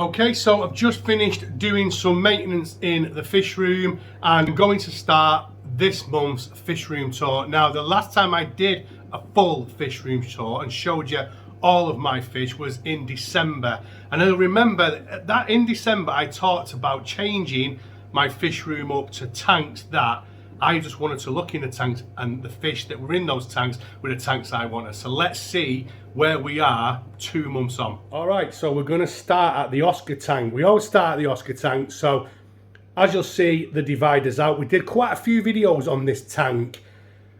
Okay, so I've just finished doing some maintenance in the fish room and I'm going to start this month's fish room tour. Now, the last time I did a full fish room tour and showed you all of my fish was in December. And I remember that in December I talked about changing my fish room up to tanks that I just wanted to look in the tanks, and the fish that were in those tanks were the tanks I wanted. So let's see where we are 2 months on. All right, so we're going to start at the Oscar tank. We always start at the Oscar tank. So as you'll see, the divider's out. We did quite a few videos on this tank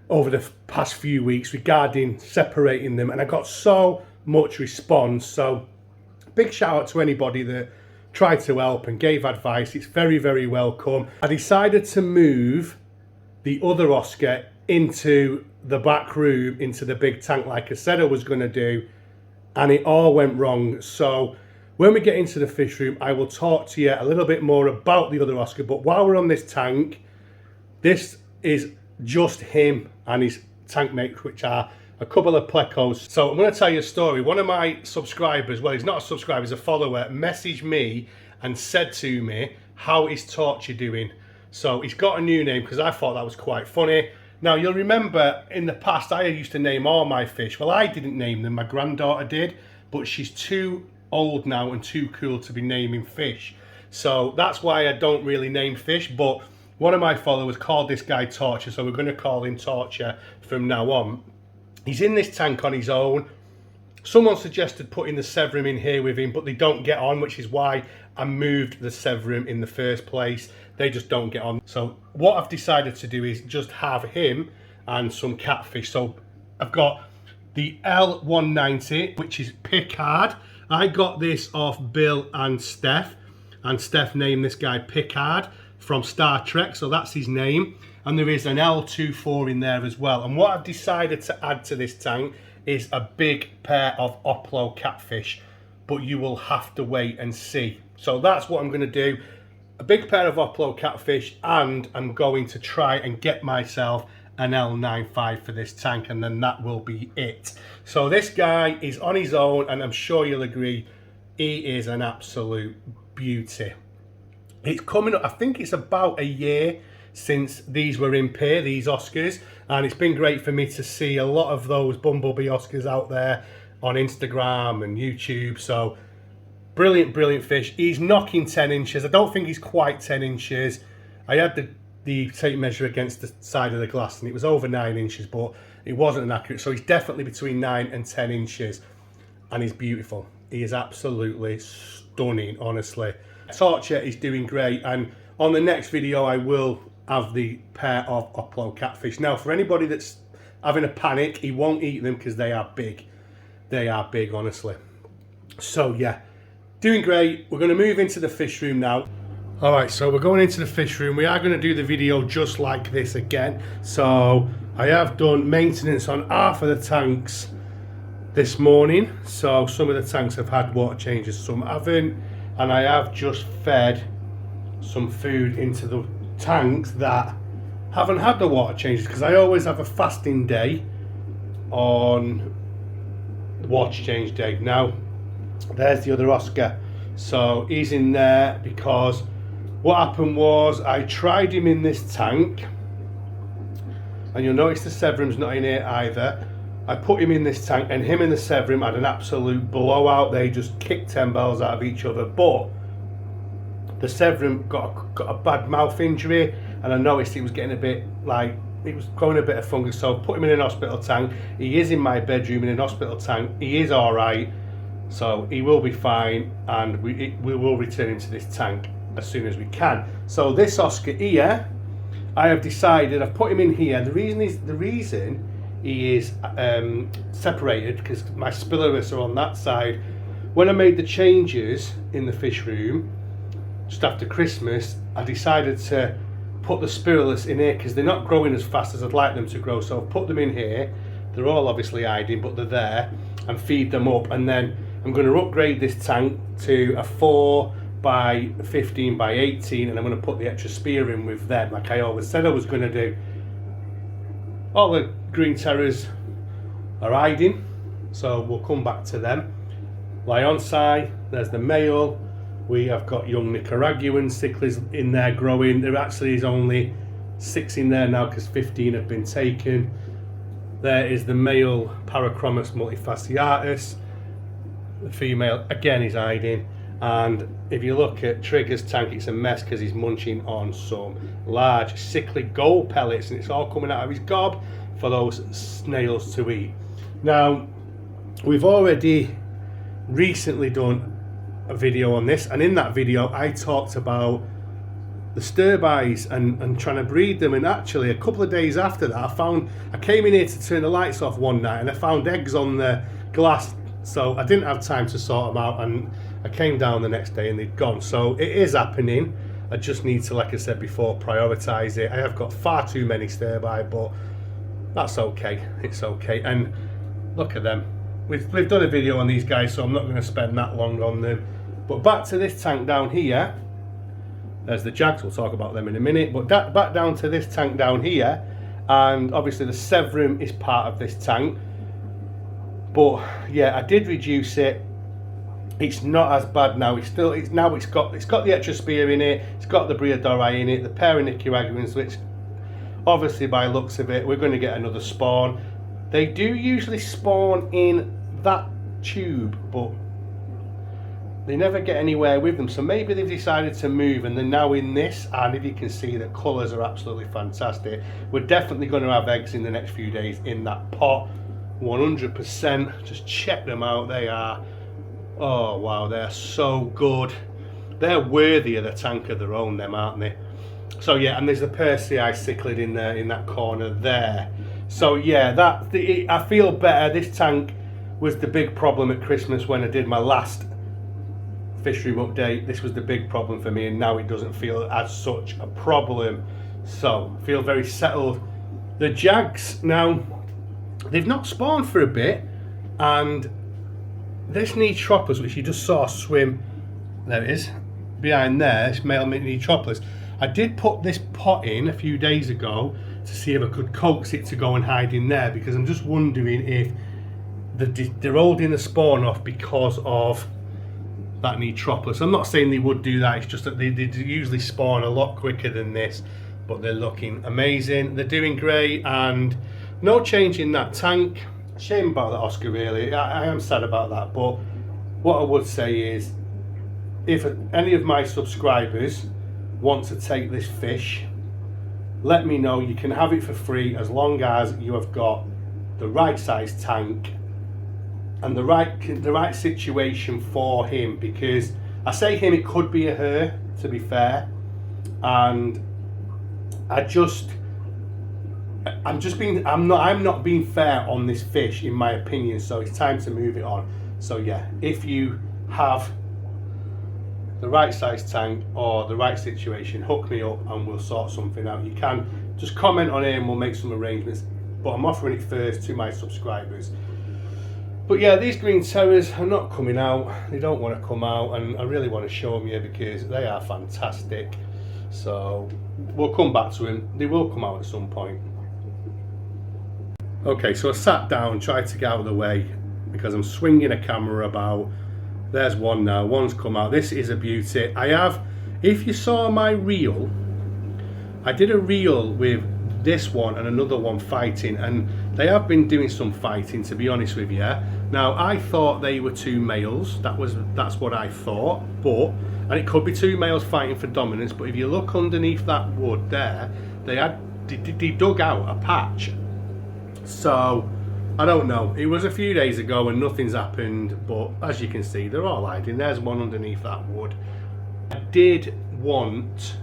over the past few weeks regarding separating them, and I got so much response. So big shout out to anybody that tried to help and gave advice. It's very, very welcome. I decided to move the other Oscar into the back room, into the big tank, like I said I was going to do, and it all went wrong. So when we get into the fish room, I will talk to you a little bit more about the other Oscar. But while we're on this tank, this is just him and his tank mates, which are a couple of plecos. So I'm going to tell you a story. One of my subscribers, well, he's not a subscriber, he's a follower, messaged me and said to me, how is Torchy doing? So he's got a new name because I thought that was quite funny. Now, you'll remember in the past I used to name all my fish. Well, I didn't name them, my granddaughter did, but she's too old now and too cool to be naming fish. So that's why I don't really name fish, but one of my followers called this guy Torture, so we're going to call him Torture from now on. He's in this tank on his own. Someone suggested putting the Severum in here with him, but they don't get on, which is why I moved the Severum in the first place. They just don't get on. So what I've decided to do is just have him and some catfish. So I've got the L190, which is Picard. I got this off Bill and Steph named this guy Picard from Star Trek, so that's his name. And there is an L24 in there as well. And what I've decided to add to this tank is a big pair of Oplo catfish, but you will have to wait and see. So that's what I'm going to do. A big pair of Oplo catfish, and I'm going to try and get myself an L95 for this tank, and then that will be it. So this guy is on his own, and I'm sure you'll agree, he is an absolute beauty. It's coming up, I think it's about a year since these were in pair, these Oscars, and it's been great for me to see a lot of those Bumblebee Oscars out there on Instagram and YouTube. So brilliant, brilliant fish. He's knocking 10 inches. I don't think he's quite 10 inches. I had the tape measure against the side of the glass and it was over 9 inches, but it wasn't an accurate. So he's definitely between 9 and 10 inches, and he's beautiful. He is absolutely stunning, honestly. Torture is doing great, and on the next video I will have the pair of Oplo catfish. Now, for anybody that's having a panic, he won't eat them because they are big. They are big, honestly. So yeah, doing great. We're going to move into the fish room now. All right, so we're going into the fish room. We are going to do the video just like this again. So I have done maintenance on half of the tanks this morning. So some of the tanks have had water changes, some haven't. And I have just fed some food into the tanks that haven't had the water changes, because I always have a fasting day on water change day. Now, there's the other Oscar. So he's in there because what happened was I tried him in this tank, and you'll notice the Severum's not in here either. I put him in this tank, and him and the Severum had an absolute blowout. They just kicked 10 bells out of each other, but the Severum got a bad mouth injury, and I noticed he was getting a bit like, it was growing a bit of fungus. So I put him in an hospital tank. He is in my bedroom in an hospital tank. He is all right, so he will be fine, and we will return him to this tank as soon as we can. So this Oscar here, I have decided I've put him in here. The reason he is separated because my spilloras are on that side. When I made the changes in the fish room just after Christmas, I decided to put the spirulus in here because they're not growing as fast as I'd like them to grow. So I've put them in here. They're all obviously hiding, but they're there, and feed them up. And then I'm going to upgrade this tank to a 4 by 15 by 18, and I'm going to put the extra spear in with them, like I always said I was going to do. All the green terrors are hiding, so we'll come back to them. Lionci, there's the male, We have got young Nicaraguan cichlids in there growing. There actually is only 6 in there now because 15 have been taken. There is the male Parachromis multifasciatus. The female again is hiding. And if you look at Trigger's tank, it's a mess because he's munching on some large cichlid gold pellets, and it's all coming out of his gob for those snails to eat. Now, we've already recently done a video on this, and in that video I talked about the Sterbyes and trying to breed them, and actually a couple of days after that I came in here to turn the lights off one night and I found eggs on the glass, so I didn't have time to sort them out, and I came down the next day and they'd gone. So it is happening. I just need to, like I said before, prioritise it. I have got far too many Sterby, but that's okay, it's okay. And look at them. We've done a video on these guys, so I'm not going to spend that long on them. But back to this tank down here. There's the Jags, we'll talk about them in a minute. But back down to this tank down here. And obviously the Severum is part of this tank. But yeah, I did reduce it. It's not as bad now. It's got the Etrosphere in it. It's got the Briadorai in it. The pair of Nicaraguans, which obviously by looks of it, we're going to get another spawn. They do usually spawn in that tube, but they never get anywhere with them. So maybe they've decided to move and they're now in this. And if you can see, the colours are absolutely fantastic. We're definitely going to have eggs in the next few days in that pot. 100%. Just check them out. They are, oh wow, they're so good. They're worthy of the tank of their own, them, aren't they? So yeah, and there's a Persei cichlid in there, in that corner there. So yeah, I feel better. This tank was the big problem at Christmas when I did my last fish room update. This was the big problem for me, and now it doesn't feel as such a problem. So I feel very settled. The Jags now, they've not spawned for a bit, and this Neotropolis, which you just saw swim, there it is, behind there, this male Neotropolis. I did put this pot in a few days ago to see if I could coax it to go and hide in there, because I'm just wondering if they're holding the spawn off because of that Neotropolis. I'm not saying they would do that, it's just that they usually spawn a lot quicker than this, but they're looking amazing. They're doing great, and no change in that tank. Shame about that, Oscar, really. I am sad about that, but what I would say is, if any of my subscribers want to take this fish, let me know. You can have it for free as long as you have got the right size tank and the right situation for him. Because I say him, it could be a her, to be fair, and I'm not being fair on this fish, in my opinion. So it's time to move it on. So yeah, if you have the right size tank or the right situation, hook me up and we'll sort something out. You can just comment on it and we'll make some arrangements, but I'm offering it first to my subscribers. But yeah, these green terrors are not coming out. They don't want to come out, and I really want to show them you because they are fantastic. So we'll come back to them. They will come out at some point. Okay, so I sat down, tried to get out of the way because I'm swinging a camera about. There's one now, one's come out. This is a beauty. If you saw my reel, I did a reel with this one and another one fighting, and they have been doing some fighting, to be honest with you. Now, I thought they were 2 males. That's what I thought, and it could be 2 males fighting for dominance, but if you look underneath that wood there, they dug out a patch. So I don't know, it was a few days ago and nothing's happened, but as you can see, they're all hiding. There's one underneath that wood. I did want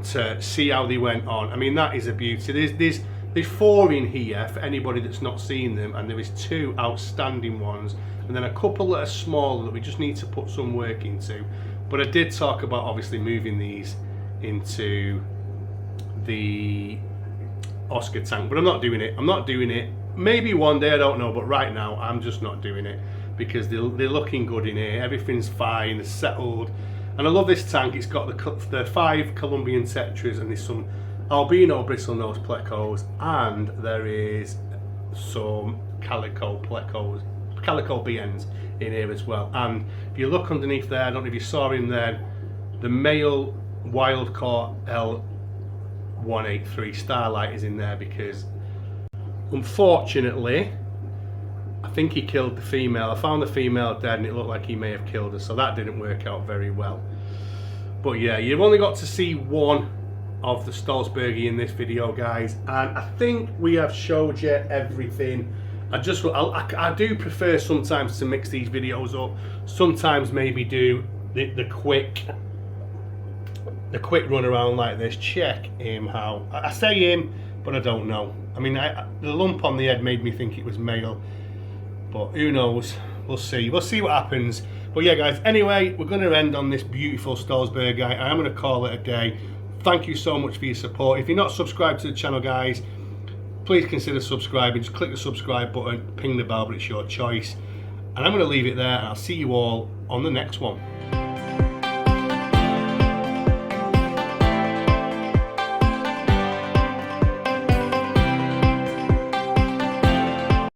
to see how they went on. I mean, that is a beauty. There's 4 in here for anybody that's not seen them, and there is 2 outstanding ones, and then a couple that are small that we just need to put some work into. But I did talk about obviously moving these into the Oscar tank, but I'm not doing it. Maybe one day, I don't know, but right now I'm just not doing it because they're looking good in here. Everything's fine, it's settled, and I love this tank. It's got the 5 Colombian tetras, and there's some albino bristlenose plecos, and there is some calico plecos. Calico BNs in here as well. And if you look underneath there, I don't know if you saw him there, the male wild caught L183 Starlight is in there because unfortunately I think he killed the female. I found the female dead and it looked like he may have killed her, so that didn't work out very well. But yeah, you've only got to see one of the Stolzbergi in this video, guys, and I think we have showed you everything. I do prefer sometimes to mix these videos up, sometimes maybe do the quick run around like this. Check him how, I say him, but I don't know. I mean, the lump on the head made me think it was male, but who knows? We'll see what happens. But yeah, guys, anyway, we're going to end on this beautiful Stolzbergi. I am going to call it a day. Thank you so much for your support. If you're not subscribed to the channel, guys, please consider subscribing. Just click the subscribe button, ping the bell, but it's your choice. And I'm going to leave it there, and I'll see you all on the next one.